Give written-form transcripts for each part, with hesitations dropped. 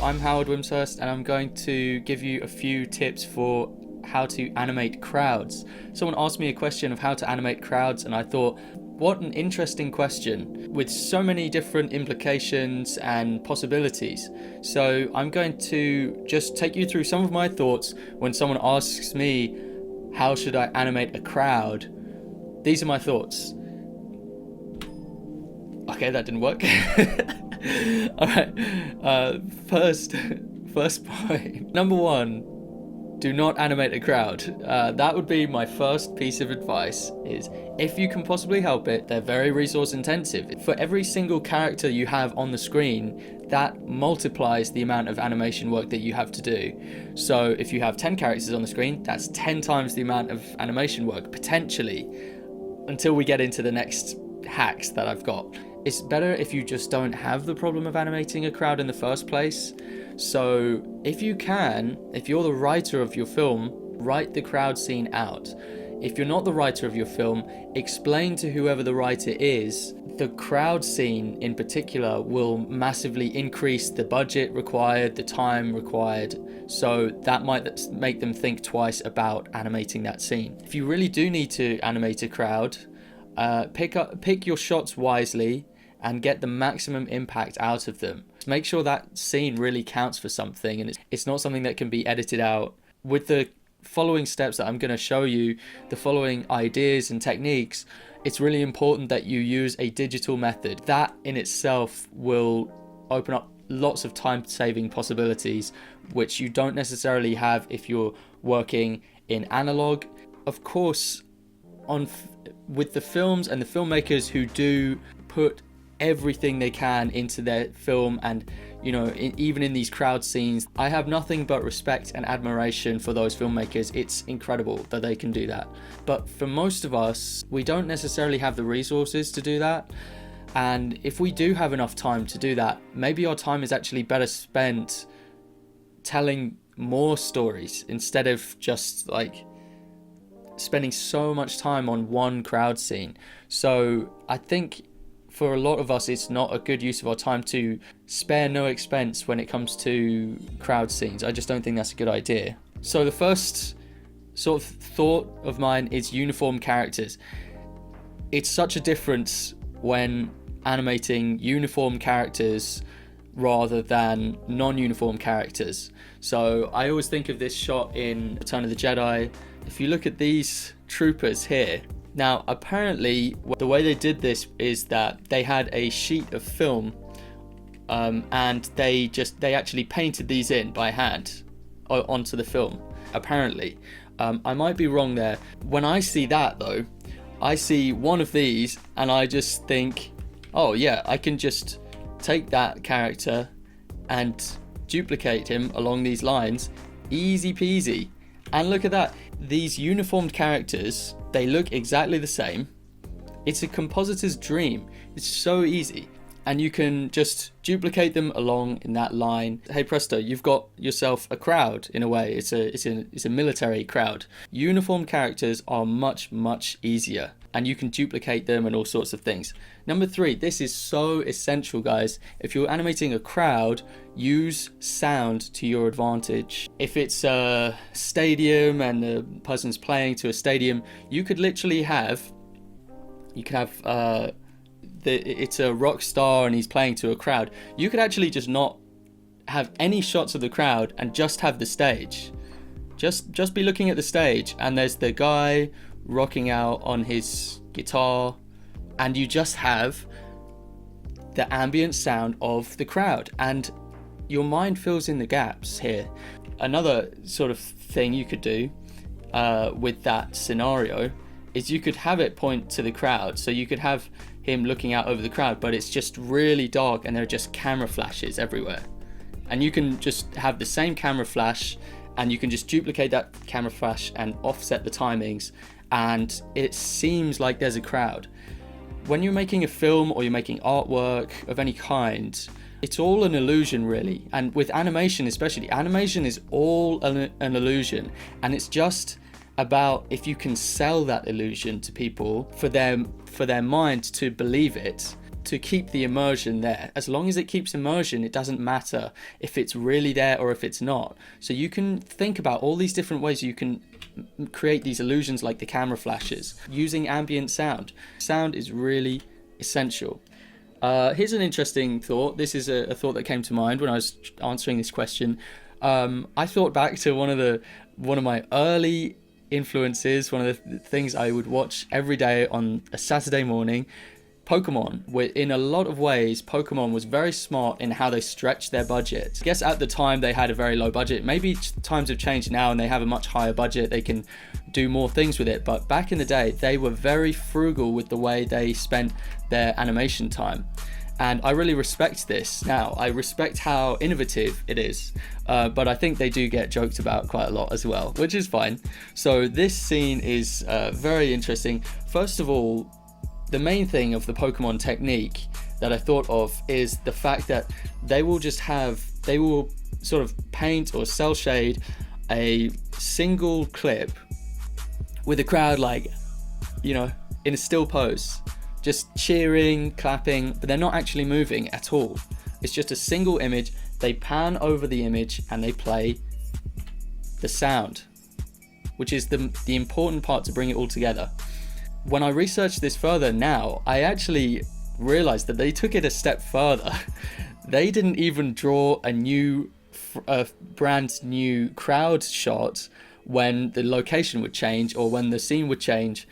I'm Howard Wimshurst, and I'm going to give you a few tips for how to animate crowds. Someone asked me a question of how to animate crowds, and I thought, what an interesting question with so many different implications and possibilities. So I'm going to just take you through some of my thoughts when someone asks me, how should I animate a crowd? These are my thoughts. Okay, that didn't work. Alright, first point. Number one, do not animate a crowd. That would be my first piece of advice, is if you can possibly help it, they're very resource intensive. For every single character you have on the screen, that multiplies the amount of animation work that you have to do. So if you have 10 characters on the screen, that's 10 times the amount of animation work, potentially, until we get into the next hacks that I've got. It's better if you just don't have the problem of animating a crowd in the first place. So if you can, if you're the writer of your film, write the crowd scene out. If you're not the writer of your film, explain to whoever the writer is. The crowd scene in particular will massively increase the budget required, the time required, so that might make them think twice about animating that scene. If you really do need to animate a crowd, pick your shots wisely and get the maximum impact out of them. Make sure that scene really counts for something, and it's not something that can be edited out. With the following steps that I'm going to show you, the following ideas and techniques, it's really important that you use a digital method. That in itself will open up lots of time-saving possibilities, which you don't necessarily have if you're working in analog. Of course, with the films and the filmmakers who do put everything they can into their film, and even in these crowd scenes, I have nothing but respect and admiration for those filmmakers. It's incredible that they can do that. But for most of us, we don't necessarily have the resources to do that. And if we do have enough time to do that, maybe our time is actually better spent telling more stories instead of just like spending so much time on one crowd scene. So I think for a lot of us, it's not a good use of our time to spare no expense when it comes to crowd scenes. I just don't think that's a good idea. So the first sort of thought of mine is uniform characters. It's such a difference when animating uniform characters rather than non-uniform characters. So I always think of this shot in Return of the Jedi. If you look at these troopers here, now apparently the way they did this is that they had a sheet of film and they actually painted these in by hand onto the film, apparently. I might be wrong there. When I see that though, I see one of these and I just think, oh yeah, I can just take that character and duplicate him along these lines, easy peasy. And look at that, these uniformed characters, they look exactly the same. It's a compositor's dream. It's so easy. And you can just duplicate them along in that line. Hey presto, you've got yourself a crowd in a way. It's a military crowd. Uniformed characters are much, much easier, and you can duplicate them and all sorts of things. Number 3, this is so essential, guys. If you're animating a crowd, use sound to your advantage. If it's a stadium and the person's playing to a stadium, you could literally have, it's a rock star and he's playing to a crowd. You could actually just not have any shots of the crowd and just have the stage. Just be looking at the stage, and there's the guy rocking out on his guitar, and you just have the ambient sound of the crowd, and your mind fills in the gaps here. Another sort of thing you could do with that scenario is you could have it point to the crowd. So you could have him looking out over the crowd, but it's just really dark and there are just camera flashes everywhere. And you can just have the same camera flash, and you can just duplicate that camera flash and offset the timings, and it seems like there's a crowd. When you're making a film or you're making artwork of any kind, it's all an illusion really. And with animation especially, animation is all an illusion, and it's just about if you can sell that illusion to people for their mind to believe it, to keep the immersion there. As long as it keeps immersion, it doesn't matter if it's really there or if it's not. So you can think about all these different ways you can create these illusions, like the camera flashes, using ambient sound. Sound is really essential. Here's an interesting thought. This is a thought that came to mind when I was answering this question. I thought back to one of my early influences, one of the things I would watch every day on a Saturday morning. Pokemon. In a lot of ways, Pokemon was very smart in how they stretched their budget. I guess at the time they had a very low budget. Maybe times have changed now and they have a much higher budget. They can do more things with it. But back in the day, they were very frugal with the way they spent their animation time. And I really respect this now. I respect how innovative it is. But I think they do get joked about quite a lot as well, which is fine. So this scene is very interesting. First of all, the main thing of the Pokemon technique that I thought of is the fact that they will sort of paint or cell shade a single clip with a crowd, like, you know, in a still pose, just cheering, clapping, but they're not actually moving at all. It's just a single image. They pan over the image and they play the sound, which is the important part to bring it all together. When I researched this further now, I actually realized that they took it a step further. They didn't even draw a brand new crowd shot when the location would change or when the scene would change.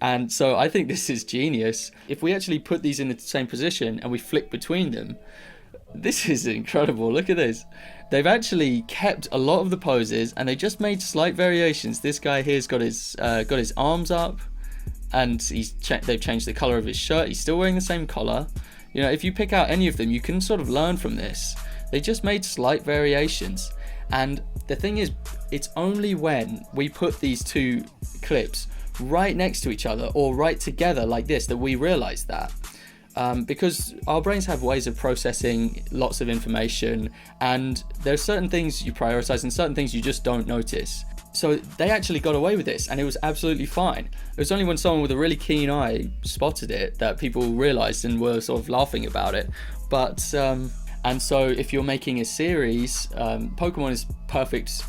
And so I think this is genius. If we actually put these in the same position and we flick between them, this is incredible. Look at this. They've actually kept a lot of the poses and they just made slight variations. This guy here's got his arms up, and they've changed the color of his shirt. He's still wearing the same collar. You know, if you pick out any of them, you can sort of learn from this. They just made slight variations. And the thing is, it's only when we put these two clips right next to each other or right together like this that we realize that. Because our brains have ways of processing lots of information, and there's certain things you prioritize and certain things you just don't notice. So they actually got away with this and it was absolutely fine. It was only when someone with a really keen eye spotted it that people realized and were sort of laughing about it. But and so if you're making a series, Pokemon is perfect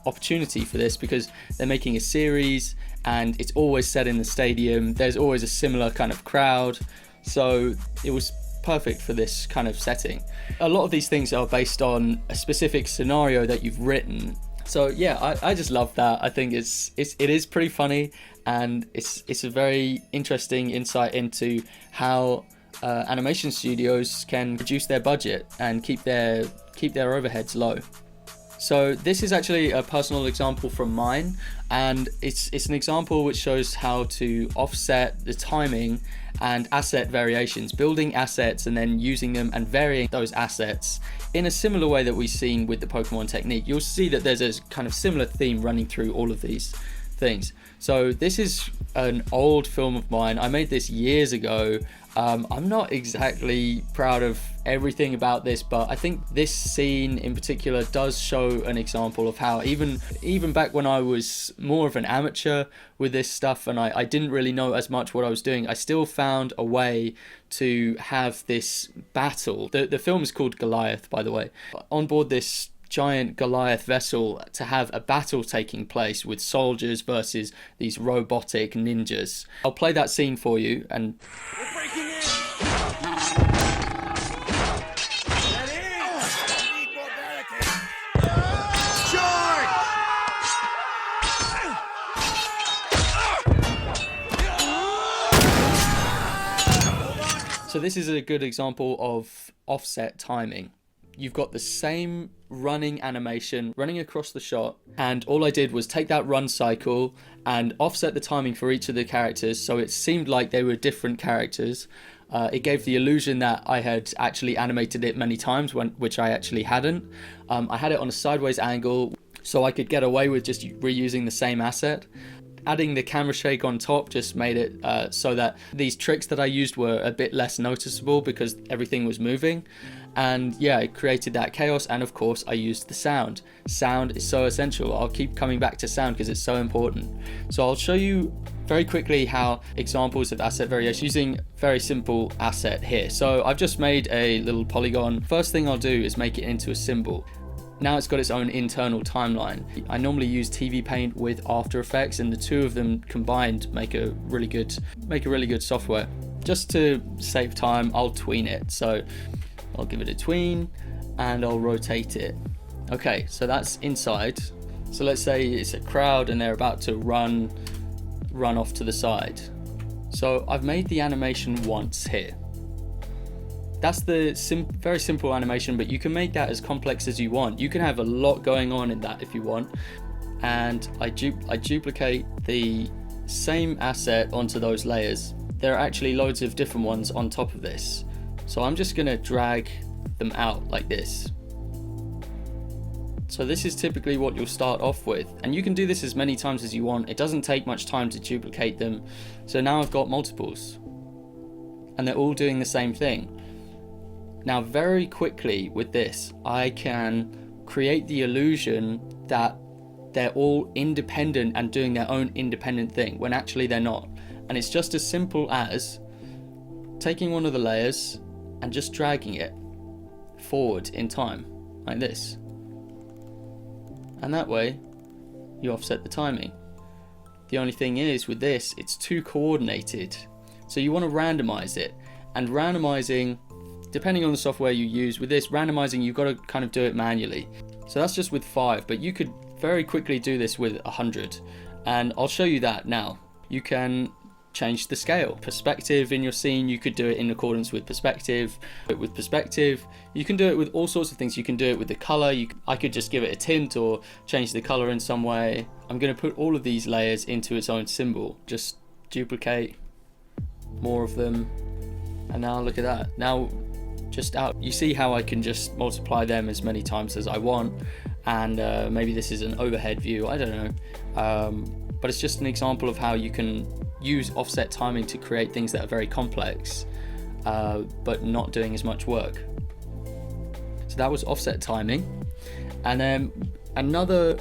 opportunity for this, because they're making a series and it's always set in the stadium. There's always a similar kind of crowd. So it was perfect for this kind of setting. A lot of these things are based on a specific scenario that you've written. So yeah, I just love that. I think it is pretty funny, and it's a very interesting insight into how animation studios can reduce their budget and keep their overheads low. So this is actually a personal example from mine, and it's an example which shows how to offset the timing and asset variations, building assets and then using them and varying those assets in a similar way that we've seen with the Pokemon technique. You'll see that there's a kind of similar theme running through all of these things. So this is an old film of mine. I made this years ago. I'm not exactly proud of everything about this, but I think this scene in particular does show an example of how even back when I was more of an amateur with this stuff and I didn't really know as much what I was doing, I still found a way to have this battle. The film is called Goliath, by the way. On board this giant Goliath vessel, to have a battle taking place with soldiers versus these robotic ninjas. I'll play that scene for you and... We're breaking in! So this is a good example of offset timing. You've got the same running animation running across the shot, and all I did was take that run cycle and offset the timing for each of the characters so it seemed like they were different characters. It gave the illusion that I had actually animated it many times, which I actually hadn't. I had it on a sideways angle so I could get away with just reusing the same asset. Adding the camera shake on top just made it so that these tricks that I used were a bit less noticeable because everything was moving. And yeah, it created that chaos, and of course I used the sound. Sound is so essential. I'll keep coming back to sound because it's so important. So I'll show you very quickly how examples of asset variation using very simple asset here. So I've just made a little polygon. First thing I'll do is make it into a symbol. Now it's got its own internal timeline. I normally use TV Paint with After Effects, and the two of them combined make a really good software. Just to save time, I'll tween it. So I'll give it a tween and I'll rotate it. Okay, so that's inside. So let's say it's a crowd and they're about to run off to the side. So I've made the animation once here. That's the very simple animation, but you can make that as complex as you want. You can have a lot going on in that if you want. And I duplicate the same asset onto those layers. There are actually loads of different ones on top of this. So I'm just gonna drag them out like this. So this is typically what you'll start off with, and you can do this as many times as you want. It doesn't take much time to duplicate them. So now I've got multiples and they're all doing the same thing. Now very quickly with this, I can create the illusion that they're all independent and doing their own independent thing when actually they're not. And it's just as simple as taking one of the layers and just dragging it forward in time like this. And that way you offset the timing. The only thing is with this, it's too coordinated. So you want to randomize it, and randomizing, depending on the software you use, with this randomizing, you've got to kind of do it manually. So that's just with 5, but you could very quickly do this with 100. And I'll show you that now. You can change the scale. Perspective in your scene, you could do it in accordance with perspective. But with perspective, you can do it with all sorts of things. You can do it with the color. I could just give it a tint or change the color in some way. I'm going to put all of these layers into its own symbol. Just duplicate more of them. And now look at that. Now just out, you see how I can just multiply them as many times as I want. And maybe this is an overhead view, I don't know. But it's just an example of how you can use offset timing to create things that are very complex, but not doing as much work. So that was offset timing. And then another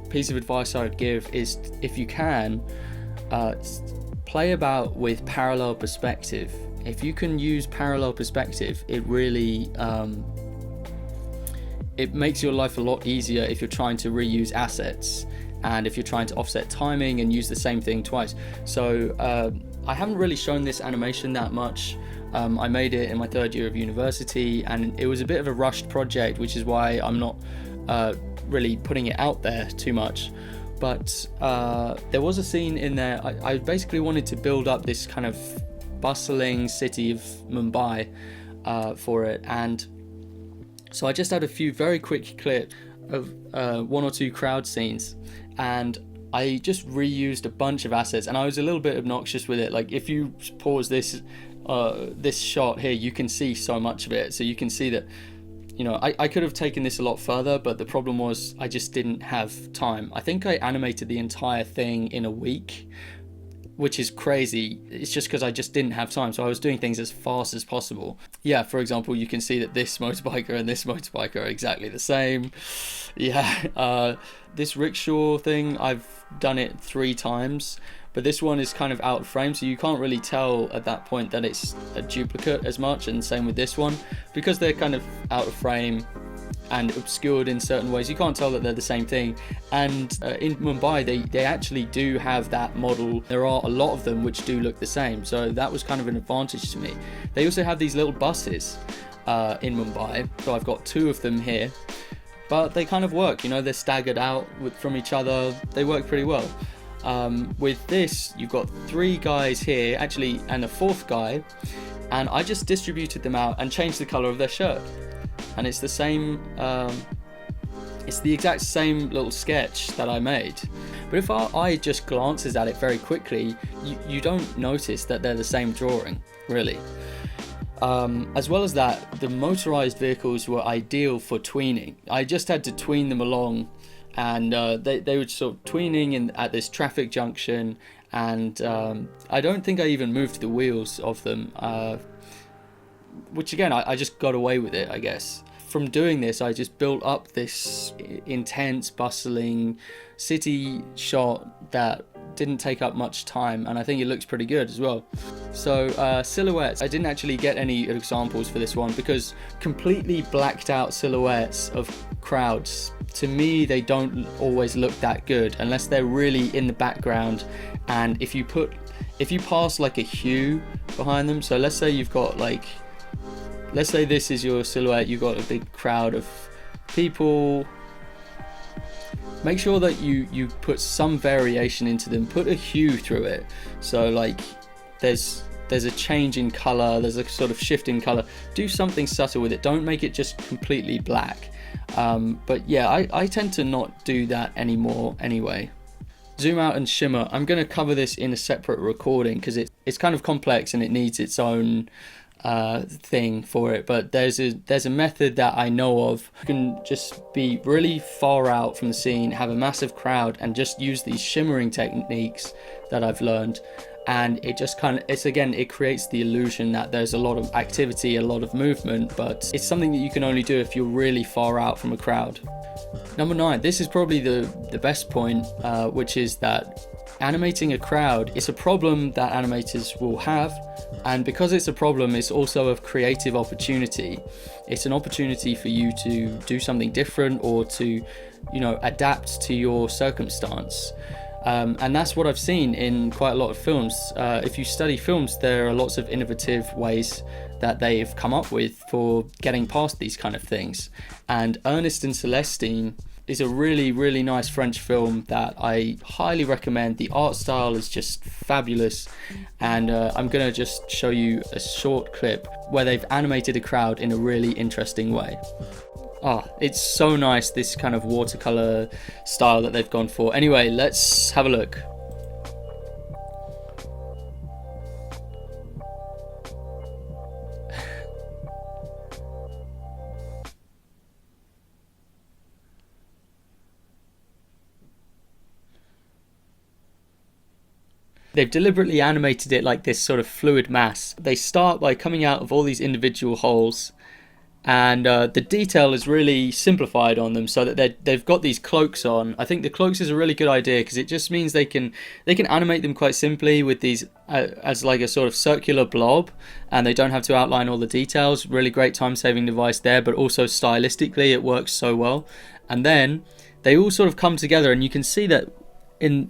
piece of advice I would give is, if you can, play about with parallel perspective. If you can use parallel perspective, it really it makes your life a lot easier if you're trying to reuse assets and if you're trying to offset timing and use the same thing twice. So I haven't really shown this animation that much. I made it in my 3rd year of university, and it was a bit of a rushed project, which is why I'm not really putting it out there too much. But there was a scene in there. I basically wanted to build up this kind of bustling city of Mumbai for it, and so I just had a few very quick clips of 1 or 2 crowd scenes, and I just reused a bunch of assets, and I was a little bit obnoxious with it. Like, if you pause this shot here, you can see so much of it. So you can see that, you know, I could have taken this a lot further, but the problem was I just didn't have time. I think I animated the entire thing in a week, which is crazy. It's just because I just didn't have time, so I was doing things as fast as possible. Yeah, for example, you can see that this motorbiker and this motorbiker are exactly the same. Yeah, this rickshaw thing, I've done it 3 times, but this one is kind of out of frame, so you can't really tell at that point that it's a duplicate as much, and same with this one. Because they're kind of out of frame and obscured in certain ways, you can't tell that they're the same thing. And in Mumbai, they actually do have that model. There are a lot of them which do look the same, so that was kind of an advantage to me. They also have these little buses in Mumbai, so I've got 2 of them here, but they kind of work, you know, they're staggered out from each other. They work pretty well. With this, you've got 3 guys here, actually, and a 4th guy, and I just distributed them out and changed the color of their shirt. And it's the same, it's the exact same little sketch that I made. But if our eye just glances at it very quickly, you don't notice that they're the same drawing, really. As well as that, the motorized vehicles were ideal for tweening. I just had to tween them along, and they were sort of tweening at this traffic junction, and I don't think I even moved the wheels of them. Which again, I just got away with it, I guess. From doing this, I just built up this intense, bustling city shot that didn't take up much time, and I think it looks pretty good as well. So silhouettes, I didn't actually get any examples for this one because completely blacked out silhouettes of crowds, to me they don't always look that good unless they're really in the background. And if you pass like a hue behind them, so let's say you've got like, let's say this is your silhouette, you've got a big crowd of people, make sure that you put some variation into them, put a hue through it, so like there's a change in color, there's a sort of shift in color, do something subtle with it, don't make it just completely black. But yeah, I tend to not do that anymore anyway. Zoom out and shimmer, I'm going to cover this in a separate recording because it's kind of complex and it needs its own thing for it, but there's a method that I know of. You can just be really far out from the scene, have a massive crowd, and just use these shimmering techniques that I've learned, and it just kind of, it creates the illusion that there's a lot of activity, a lot of movement, but it's something that you can only do if you're really far out from a crowd. Number 9, this is probably the best point, which is that animating a crowd is a problem that animators will have, and because it's a problem, it's also a creative opportunity. It's an opportunity for you to do something different or to, adapt to your circumstance. And that's what I've seen in quite a lot of films. If you study films, there are lots of innovative ways that they've come up with for getting past these kind of things. And Ernest and Celestine is a really, really nice French film that I highly recommend. The art style is just fabulous, and I'm going to just show you a short clip where they've animated a crowd in a really interesting way. It's so nice, this kind of watercolor style that they've gone for. Anyway, let's have a look. They've deliberately animated it like this sort of fluid mass. They start by coming out of all these individual holes, and the detail is really simplified on them so that they've got these cloaks on. I think the cloaks is a really good idea because it just means they can animate them quite simply with these as like a sort of circular blob, and they don't have to outline all the details. Really great time-saving device there, but also stylistically it works so well. And then they all sort of come together, and you can see that in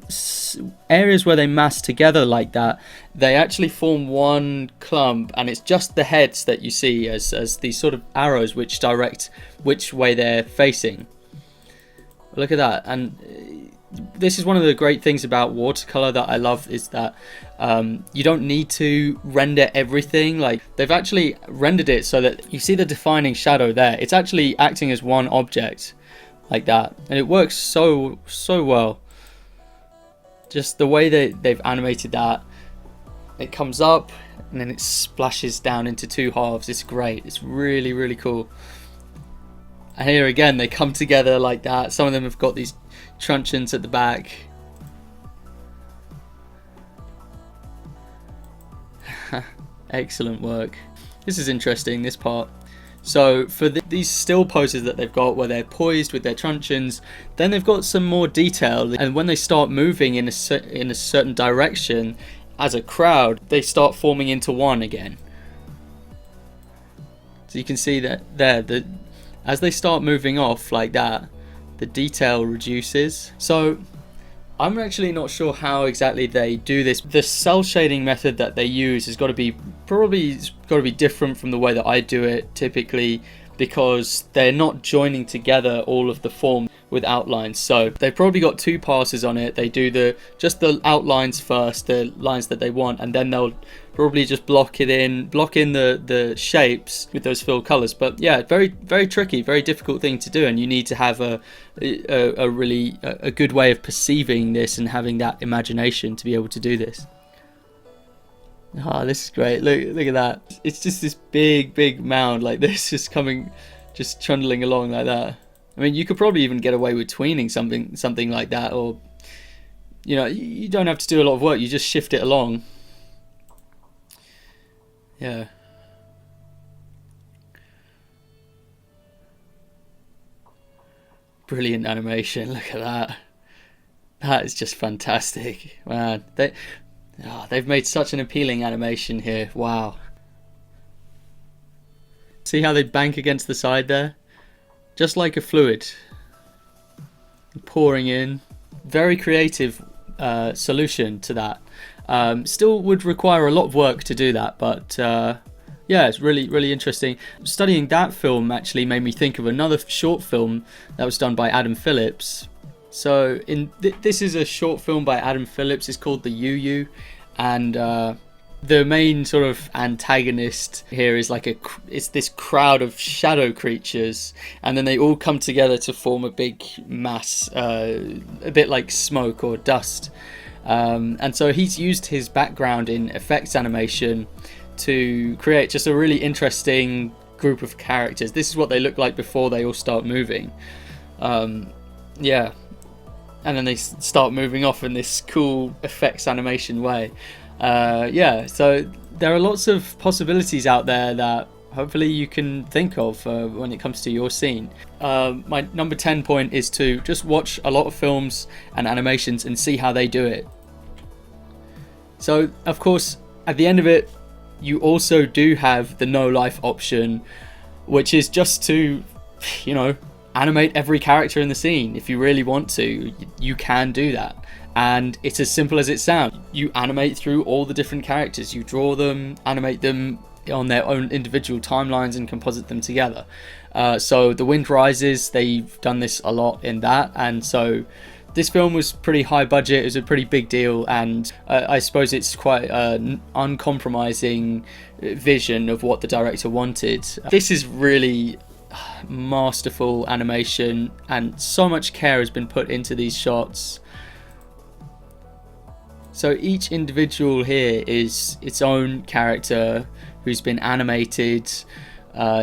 areas where they mass together like that, they actually form one clump, and it's just the heads that you see as these sort of arrows which direct which way they're facing. Look at that. And this is one of the great things about watercolor that I love, is that you don't need to render everything. Like, they've actually rendered it so that you see the defining shadow there. It's actually acting as one object like that, and it works so well. Just the way they've animated that, it comes up and then it splashes down into two halves. It's great. It's really, really cool. And here again, they come together like that. Some of them have got these truncheons at the back. Excellent work. This is interesting, this part. So for these still poses that they've got where they're poised with their truncheons, then they've got some more detail, and when they start moving in a certain direction as a crowd, they start forming into one again. So you can see that there, as they start moving off like that, the detail reduces. So I'm actually not sure how exactly they do this. The cell shading method that they use has got to be different from the way that I do it typically, because they're not joining together all of the form with outlines. So they've probably got two passes on it. They do just the outlines first, the lines that they want, and then they'll probably just block in the shapes with those fill colors. But yeah, very, very tricky, very difficult thing to do, and you need to have a really good way of perceiving this and having that imagination to be able to do this. This is great. Look at that. It's just this big mound like this, just trundling along like that. I mean, you could probably even get away with tweening something like that, or you don't have to do a lot of work. You just shift it along. Yeah. Brilliant animation. Look at that. That is just fantastic, man. They've made such an appealing animation here. Wow. See how they bank against the side there? Just like a fluid. Pouring in. Very creative solution to that. Still would require a lot of work to do that, but yeah, it's really interesting. Studying that film actually made me think of another short film that was done by Adam Phillips. So this is a short film by Adam Phillips. It's called The UU, and the main sort of antagonist here is like it's this crowd of shadow creatures, and then they all come together to form a big mass, a bit like smoke or dust. And so he's used his background in effects animation to create just a really interesting group of characters. This is what they look like before they all start moving. Yeah, and then they start moving off in this cool effects animation way. Yeah, so there are lots of possibilities out there that hopefully you can think of when it comes to your scene. My number 10 point is to just watch a lot of films and animations and see how they do it. So of course at the end of it you also do have the no life option, which is just to, you know, animate every character in the scene. If you really want to, you can do that, and it's as simple as it sounds. You animate through all the different characters, you draw them, animate them on their own individual timelines and composite them together. So The Wind Rises, they've done this a lot in that, and so this film was pretty high budget. It was a pretty big deal, and I suppose it's quite an uncompromising vision of what the director wanted. This is really masterful animation, and so much care has been put into these shots. So each individual here is its own character who's been animated.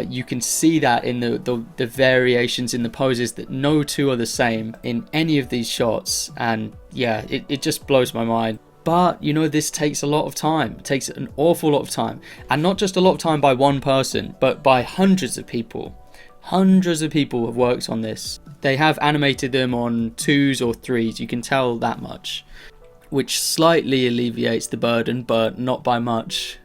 You can see that in the variations in the poses, that no two are the same in any of these shots, and yeah, it just blows my mind. But you know, this takes a lot of time. It takes an awful lot of time, and not just a lot of time by one person, but by hundreds of people. Hundreds of people have worked on this. They have animated them on 2s or 3s, you can tell that much, which slightly alleviates the burden, but not by much.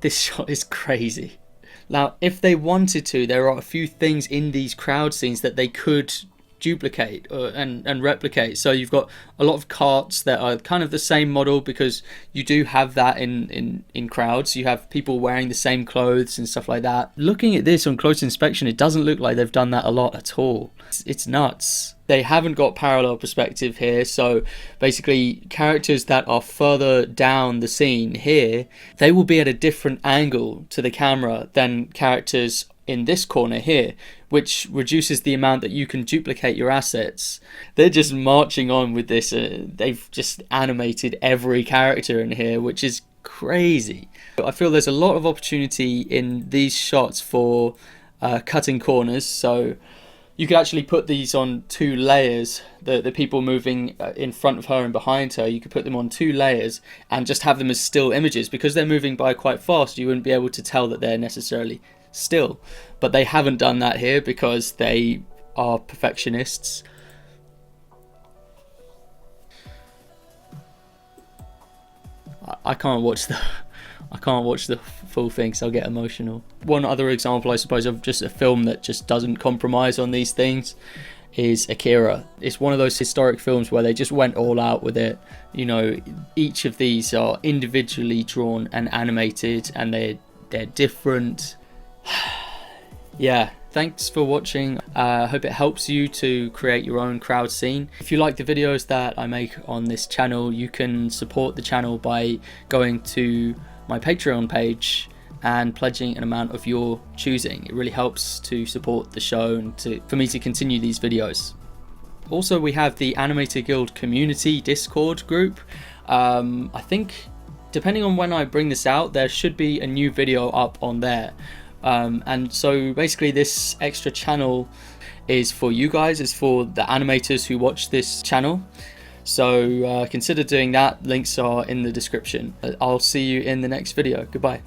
This shot is crazy. Now, if they wanted to, there are a few things in these crowd scenes that they could duplicate and replicate. So you've got a lot of carts that are kind of the same model, because you do have that in crowds. You have people wearing the same clothes and stuff like that. Looking at this on close inspection, it doesn't look like they've done that a lot at all. It's nuts. They haven't got parallel perspective here, so basically characters that are further down the scene here, they will be at a different angle to the camera than characters in this corner here, which reduces the amount that you can duplicate your assets. They're just marching on with this. They've just animated every character in here, which is crazy. I feel there's a lot of opportunity in these shots for cutting corners. So you could actually put these on 2 layers. The people moving in front of her and behind her, you could put them on 2 layers and just have them as still images. Because they're moving by quite fast, you wouldn't be able to tell that they're necessarily still. But they haven't done that here because they are perfectionists. I can't watch the full thing, so I'll get emotional. One other example, I suppose, of just a film that just doesn't compromise on these things is Akira. It's one of those historic films where they just went all out with it. You know, each of these are individually drawn and animated, and they're different. Yeah, thanks for watching. I hope it helps you to create your own crowd scene. If you like the videos that I make on this channel, you can support the channel by going to my Patreon page and pledging an amount of your choosing. It really helps to support the show and for me to continue these videos. Also, we have the Animator Guild community Discord group. I think, depending on when I bring this out, there should be a new video up on there. And so basically this extra channel is for you guys, it's for the animators who watch this channel. So consider doing that. Links are in the description. I'll see you in the next video. Goodbye.